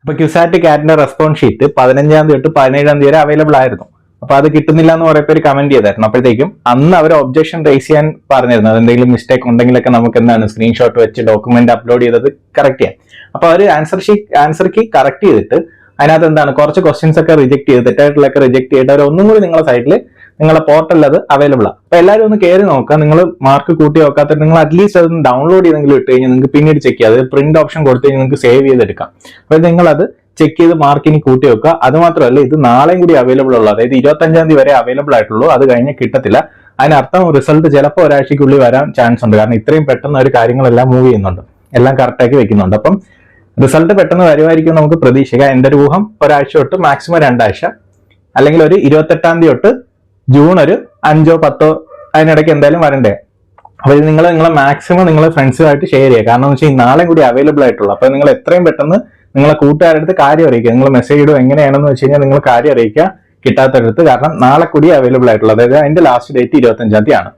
അപ്പൊ ക്യുസാറ്റ് കാറ്റിന്റെ response sheet 15-ാം തീയതി തൊട്ട് 17-ാം തീയതി വരെ അവൈലബിൾ ആയിരുന്നു. അപ്പൊ അത് കിട്ടുന്നില്ല എന്ന് കുറെ പേര് കമന്റ് ചെയ്തായിരുന്നു. അപ്പോഴത്തേക്കും അന്ന് അവർ ഒബ്ജക്ഷൻ റേസ് ചെയ്യാൻ പറഞ്ഞിരുന്നു. എന്തെങ്കിലും മിസ്റ്റേക്ക് ഉണ്ടെങ്കിലൊക്കെ നമുക്ക് എന്താണ് സ്ക്രീൻഷോട്ട് വെച്ച് ഡോക്യുമെന്റ് അപ്ലോഡ് ചെയ്തത് കറക്റ്റ് ചെയ്യാം. അപ്പൊ അവർ ആൻസർ കീ കറക്റ്റ് ചെയ്തിട്ട് അതിനകത്ത് എന്താണ് കുറച്ച് ക്വസ്റ്റ്യൻസ് ഒക്കെ റിജക്ട് ചെയ്ത് തെറ്റായിട്ടുള്ളൊക്കെ റിജക്ട് ചെയ്തിട്ട് അവർ ഒന്നും കൂടി നിങ്ങളുടെ സൈറ്റിൽ നിങ്ങളുടെ പോർട്ടലിൽ അത് അവൈലബിൾ ആണ്. അപ്പൊ എല്ലാവരും ഒന്ന് കയറി നോക്കുക. നിങ്ങൾ മാർക്ക് കൂട്ടി നോക്കാത്ത നിങ്ങൾ അറ്റ്ലീസ്റ്റ് അതൊന്ന് ഡൗൺലോഡ് ചെയ്തെങ്കിലും ഇട്ട് കഴിഞ്ഞാൽ നിങ്ങൾക്ക് പിന്നീട് ചെക്ക് ചെയ്യാം. അത് പ്രിന്റ് ഓപ്ഷൻ കൊടുത്തു കഴിഞ്ഞാൽ നിങ്ങൾക്ക് സേവ് ചെയ്തെടുക്കാം. അപ്പൊ നിങ്ങളത് ചെക്ക് ചെയ്ത് മാർക്കിനി കൂട്ടി വെക്കുക. അത് മാത്രമല്ല ഇത് നാളെയും കൂടി അവൈലബിൾ ഉള്ളൂ. അതായത് 25-ാം തീയതി വരെ അവൈലബിൾ ആയിട്ടുള്ളൂ. അത് കഴിഞ്ഞ് കിട്ടത്തില്ല. അതിനർത്ഥം റിസൾട്ട് ചിലപ്പോൾ ഒരാഴ്ചക്കുള്ളിൽ വരാൻ ചാൻസ് ഉണ്ട്. കാരണം ഇത്രയും പെട്ടെന്ന് ഒരു കാര്യങ്ങളെല്ലാം മൂവ് ചെയ്യുന്നുണ്ട്, എല്ലാം കറക്റ്റാക്കി വെക്കുന്നുണ്ട്. അപ്പം റിസൾട്ട് പെട്ടെന്ന് വരുമായിരിക്കും നമുക്ക് പ്രതീക്ഷിക്കാം. എന്റെ ഒരു ഊഹം ഒരാഴ്ച തൊട്ട് മാക്സിമം 2 ആഴ്ച, അല്ലെങ്കിൽ ഒരു 28-ാം തീയതി തൊട്ട് ജൂൺ ഒരു 5-ഓ 10-ഓ അതിനിടയ്ക്ക് എന്തായാലും വരണ്ടേ. അപ്പൊ ഇത് നിങ്ങളെ മാക്സിമം നിങ്ങളെ ഫ്രണ്ട്സുമായിട്ട് ഷെയർ ചെയ്യുക. കാരണം എന്ന് വെച്ചാൽ നാളെ കൂടി അവൈലബിൾ ആയിട്ടുള്ളൂ. അപ്പൊ നിങ്ങൾ എത്രയും പെട്ടെന്ന് നിങ്ങളെ കൂട്ടുകാരുടെ അടുത്ത് കാര്യം അറിയിക്കുക. നിങ്ങൾ മെസ്സേജ് ഇടുക എങ്ങനെയാണെന്ന് വെച്ച് കഴിഞ്ഞാൽ നിങ്ങൾ കാര്യം അറിയിക്കുക കിട്ടാത്തടുത്ത്. കാരണം നാളെ കൂടി അവൈലബിൾ ആയിട്ടുള്ളൂ. അതായത് അതിന്റെ ലാസ്റ്റ് ഡേറ്റ് 25-ാം തീയതി ആണ്.